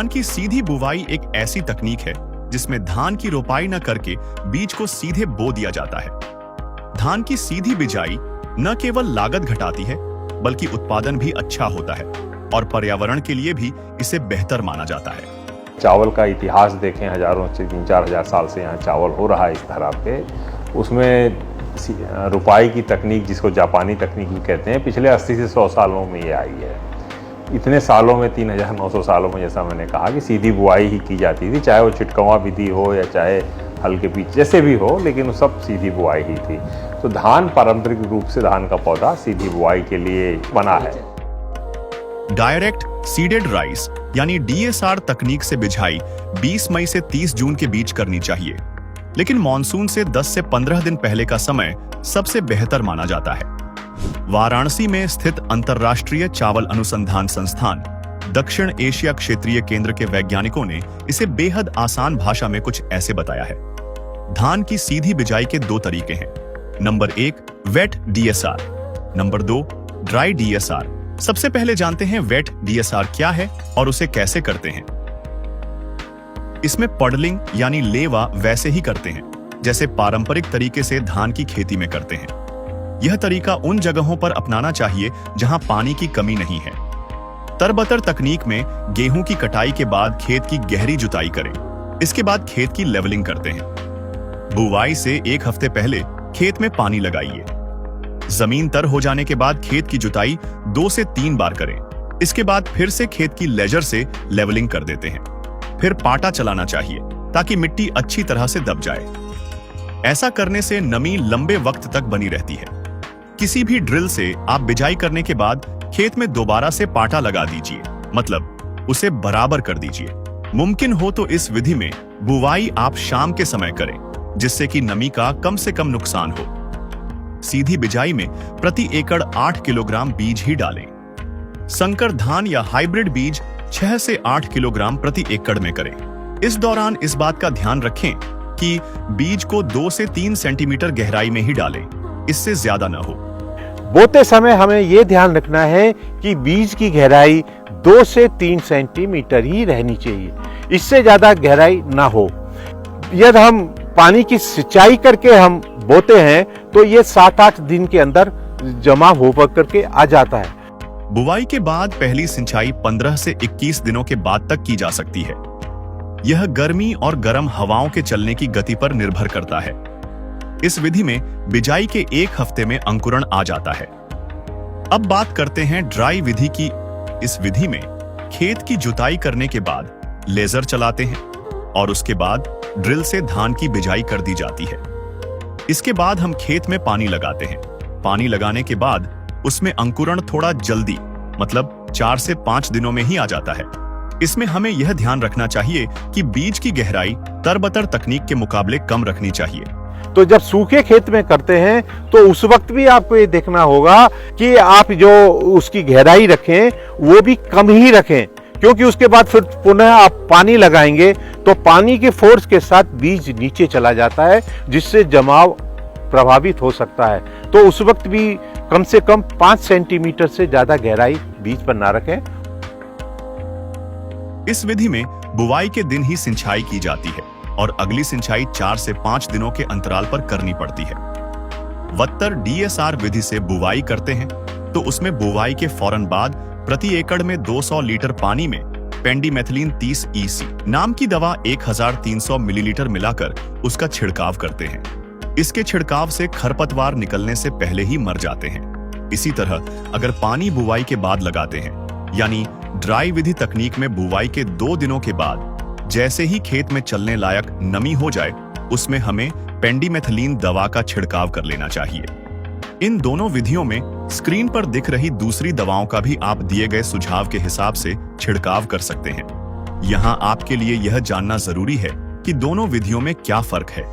धान की सीधी बुवाई एक ऐसी तकनीक है जिसमें धान की रोपाई न करके बीज को सीधे बो दिया जाता है। धान की सीधी बिजाई न केवल लागत घटाती है बल्कि उत्पादन भी अच्छा होता है और पर्यावरण के लिए भी इसे बेहतर माना जाता है। चावल का इतिहास देखें, हजारों से 3-4 हजार साल से यहाँ चावल हो रहा है इस तरह पे। उसमें रुपाई की तकनीक, जिसको जापानी तकनीक भी कहते हैं, पिछले 80 से 100 सालों में ये आई है। इतने सालों में 3900 सालों में, जैसा मैंने कहा, कि सीधी बुआई ही की जाती थी, चाहे वो छिटकवा विधि हो या चाहे हल के बीच जैसे भी हो, लेकिन वो सब सीधी बुआई ही थी। तो धान पारंपरिक रूप से धान का पौधा सीधी बुआई के लिए बना है। डायरेक्ट सीडेड राइस यानी DSR तकनीक से बिजाई 20 मई से 30 जून के बीच करनी चाहिए, लेकिन मॉनसून से 10 से 15 दिन पहले का समय सबसे बेहतर माना जाता है। वाराणसी में स्थित अंतर्राष्ट्रीय चावल अनुसंधान संस्थान दक्षिण एशिया क्षेत्रीय केंद्र के वैज्ञानिकों ने इसे बेहद आसान भाषा में कुछ ऐसे बताया है। धान की सीधी बिजाई के 2 तरीके हैं। Number 1 wet DSR, number 2 dry DSR। सबसे पहले जानते हैं वेट DSR क्या है और उसे कैसे करते हैं। इसमें पडलिंग यानी लेवा वैसे ही करते हैं जैसे पारंपरिक तरीके से धान की खेती में करते हैं। यह तरीका उन जगहों पर अपनाना चाहिए जहां पानी की कमी नहीं है। तरबतर तकनीक में गेहूं की कटाई के बाद खेत की गहरी जुताई करें, इसके बाद खेत की लेवलिंग करते हैं। बुवाई से 1 हफ्ते पहले खेत में पानी लगाइए। जमीन तर हो जाने के बाद खेत की जुताई 2 से 3 बार करें। इसके बाद फिर से खेत की लेजर से लेवलिंग कर देते हैं। फिर पाटा चलाना चाहिए ताकि मिट्टी अच्छी तरह से दब जाए। ऐसा करने से नमी लंबे वक्त तक बनी रहती है। किसी भी ड्रिल से आप बिजाई करने के बाद खेत में दोबारा से पाटा लगा दीजिए, मतलब उसे बराबर कर दीजिए। मुमकिन हो तो इस विधि में बुवाई आप शाम के समय करें, जिससे कि नमी का कम से कम नुकसान हो। सीधी बिजाई में प्रति एकड़ 8 किलोग्राम बीज ही डालें। संकर धान या हाइब्रिड बीज 6 से 8 किलोग्राम प्रति एकड़ में करें। इस दौरान इस बात का ध्यान रखें कि बीज को 2 से 3 सेंटीमीटर गहराई में ही डालें, इससे ज्यादा न हो। बोते समय हमें यह ध्यान रखना है कि बीज की गहराई 2 से 3 सेंटीमीटर ही रहनी चाहिए, इससे ज्यादा गहराई ना हो। यदि हम पानी की सिंचाई करके हम बोते हैं तो ये 7-8 दिन के अंदर जमा हो करके आ जाता है। बुवाई के बाद पहली सिंचाई 15 से 21 दिनों के बाद तक की जा सकती है। यह गर्मी और गर्म हवाओं के चलने की गति पर निर्भर करता है। इस विधि में बिजाई के 1 हफ्ते में अंकुरण आ जाता है। अब बात करते हैं ड्राई विधि की। इस विधि में खेत की जुताई करने के बाद लेजर चलाते हैं और उसके बाद ड्रिल से धान की बिजाई कर दी जाती है। इसके बाद हम खेत में पानी लगाते हैं। पानी लगाने के बाद उसमें अंकुरण थोड़ा जल्दी, मतलब 4 से 5 दिनों में ही आ जाता है। इसमें हमें यह ध्यान रखना चाहिए कि बीज की गहराई तरबतर तकनीक के मुकाबले कम रखनी चाहिए। तो जब सूखे खेत में करते हैं तो उस वक्त भी आपको ये देखना होगा कि आप जो उसकी गहराई रखें वो भी कम ही रखें, क्योंकि उसके बाद फिर पुनः आप पानी लगाएंगे तो पानी के फोर्स के साथ बीज नीचे चला जाता है, जिससे जमाव प्रभावित हो सकता है। तो उस वक्त भी कम से कम 5 सेंटीमीटर से ज्यादा गहराई बीज पर ना रखें। इस विधि में बुवाई के दिन ही सिंचाई की जाती है और अगली सिंचाई 4 से 5 दिनों के अंतराल पर करनी पड़ती है। वत्तर DSR विधि से बुवाई करते हैं तो उसमें बुवाई के फौरन बाद प्रति एकड़ में 200 लीटर पानी में पेंडिमेथिलीन 30 EC नाम की दवा 1300 मिलीलीटर मिलाकर उसका छिड़काव करते हैं। इसके छिड़काव से खरपतवार निकलने से पहले ही मर जाते हैं। इसी तरह अगर पानी बुवाई के बाद लगाते हैं, यानी ड्राई विधि तकनीक में बुवाई के 2 दिनों के बाद जैसे ही खेत में चलने लायक नमी हो जाए, उसमें हमें पेंडिमेथिलीन दवा का छिड़काव कर लेना चाहिए। इन दोनों विधियों में स्क्रीन पर दिख रही दूसरी दवाओं का भी आप दिए गए सुझाव के हिसाब से छिड़काव कर सकते हैं। यहाँ आपके लिए यह जानना जरूरी है कि दोनों विधियों में क्या फर्क है।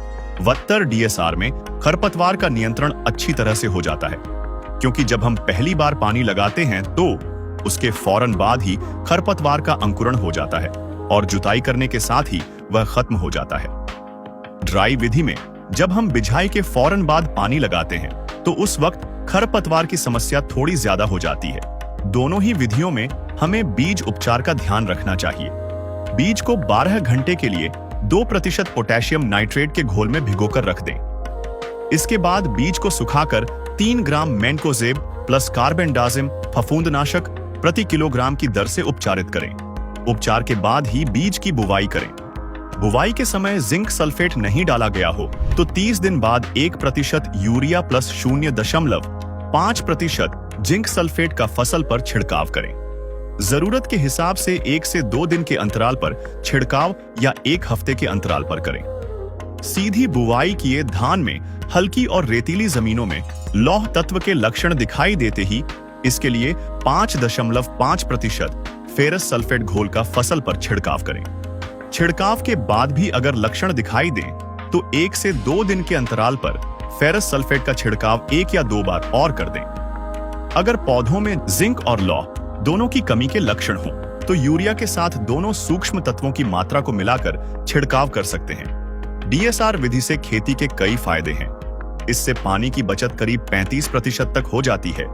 वत्तर DSR में खरपतवार का नियंत्रण अच्छी तरह से हो जाता है, क्योंकि जब हम पहली बार पानी लगाते हैं तो उसके फौरन बाद ही खरपतवार का अंकुरण हो जाता है और जुताई करने के साथ ही वह खत्म हो जाता है। ड्राई विधि में जब हम बिजाई के फौरन बाद पानी लगाते हैं तो उस वक्त खरपतवार की समस्या थोड़ी ज्यादा हो जाती है। दोनों ही विधियों में हमें बीज उपचार का ध्यान रखना चाहिए। बीज को 12 घंटे के लिए 2% पोटेशियम नाइट्रेट के घोल में भिगोकर रख दें। इसके बाद बीज को सुखाकर 3 ग्राम मैनकोजेब प्लस कार्बेंडाजिम फफूंदनाशक प्रति किलोग्राम की दर से उपचारित करें। उपचार के बाद ही बीज की बुवाई करें। बुवाई के समय जिंक सल्फेट नहीं डाला गया हो तो 30 दिन बाद 1% यूरिया प्लस 0.5% जिंक सल्फेट का फसल पर छिड़काव करें। जरूरत के हिसाब से 1 से 2 दिन के अंतराल पर छिड़काव या 1 हफ्ते के अंतराल पर करें। सीधी बुवाई किए धान में हल्की और रेतीली जमीनों में लौह तत्व के लक्षण दिखाई देते ही इसके लिए 5.5% फेरस सल्फेट घोल का फसल पर छिड़काव करें। छिड़काव के बाद भी अगर लक्षण दिखाई दें तो 1 से 2 दिन के अंतराल पर फेरस सल्फेट का छिड़काव 1 या 2 बार और कर दें। अगर पौधों में जिंक और लौह दोनों की कमी के लक्षण हो तो यूरिया के साथ दोनों सूक्ष्म तत्वों की मात्रा को मिलाकर छिड़काव कर सकते हैं। डीएसआर विधि से खेती के कई फायदे हैं। इससे पानी की बचत करीब 35% तक हो जाती है।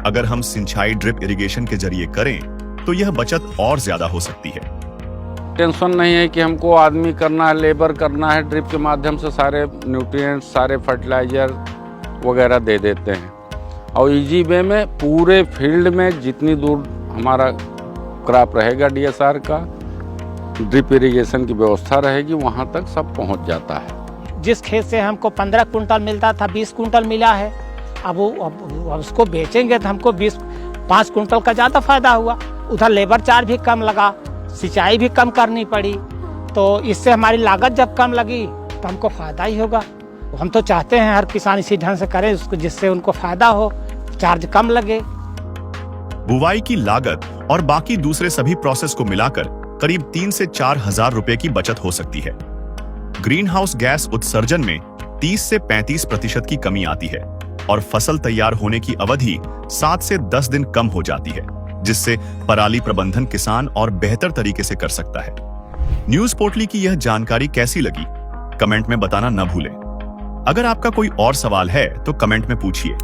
अगर हम सिंचाई ड्रिप इरिगेशन के जरिए करें तो यह बचत और ज्यादा हो सकती है। टेंशन नहीं है कि हमको आदमी करना है, लेबर करना है, ड्रिप के माध्यम से सारे न्यूट्रिएंट्स, सारे फर्टिलाइजर वगैरह दे देते हैं और इजी वे में पूरे फील्ड में जितनी दूर हमारा क्रॉप रहेगा डीएसआर का, ड्रिप इरिगेशन की व्यवस्था रहेगी, वहाँ तक सब पहुँच जाता है। जिस खेत से हमको 15 कुंटल मिलता था 20 कुंटल मिला है। अब उसको बेचेंगे तो हमको 5 कुंटल का ज़्यादा फायदा हुआ। उधर लेबर चार्ज भी कम लगा, सिंचाई भी कम करनी पड़ी, तो इससे हमारी लागत जब कम लगी तो हमको फायदा ही होगा। हम तो चाहते हैं हर किसान इसी ढंग से करे उसको, जिससे उनको फायदा हो, चार्ज कम लगे। बुवाई की लागत और बाकी दूसरे सभी प्रोसेस को मिलाकर करीब 3 से 4 हजार रुपए की बचत हो सकती है। ग्रीन हाउस गैस उत्सर्जन में 30 से 35% की कमी आती है और फसल तैयार होने की अवधि 7 से 10 दिन कम हो जाती है, जिससे पराली प्रबंधन किसान और बेहतर तरीके से कर सकता है। न्यूज पोर्टली की यह जानकारी कैसी लगी कमेंट में बताना न भूलें। अगर आपका कोई और सवाल है तो कमेंट में पूछिए।